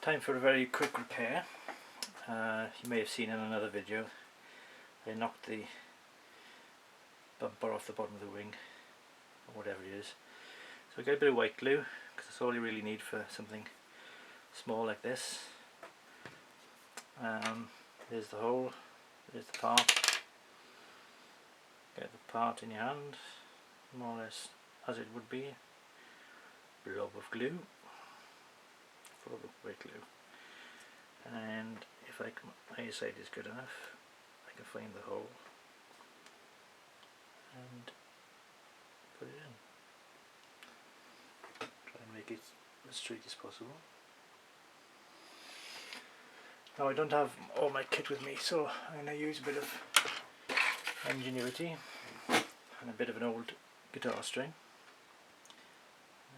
Time for a very quick repair. You may have seen in another video I knocked the bumper off the bottom of the wing, or whatever it is. So I get a bit of white glue, because that's all you really need for something small like this. There's the hole, there's the part. Get the part in your hand, more or less as it would be. Blob of glue, full of white glue. And if my eyesight is good enough, I can find the hole and put it in. Try and make it as straight as possible. Now I don't have all my kit with me, so I'm going to use a bit of ingenuity and a bit of an old guitar string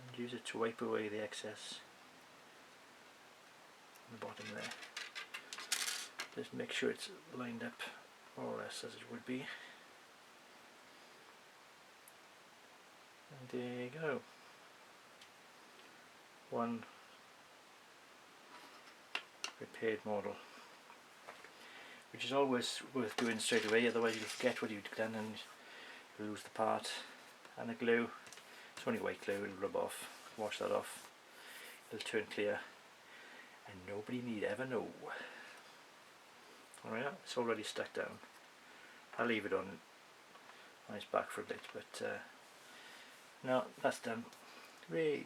and use it to wipe away the excess on the bottom there. Just make sure it's lined up more or less as it would be. And there you go. One repaired model, which is always worth doing straight away, otherwise you'll forget what you've done and you'll lose the part. And the glue, it's only white glue, it'll rub off, wash that off, it'll turn clear and nobody need ever know. Alright, it's already stuck down. I'll leave it on its back for a bit, but no, that's done. Hooray!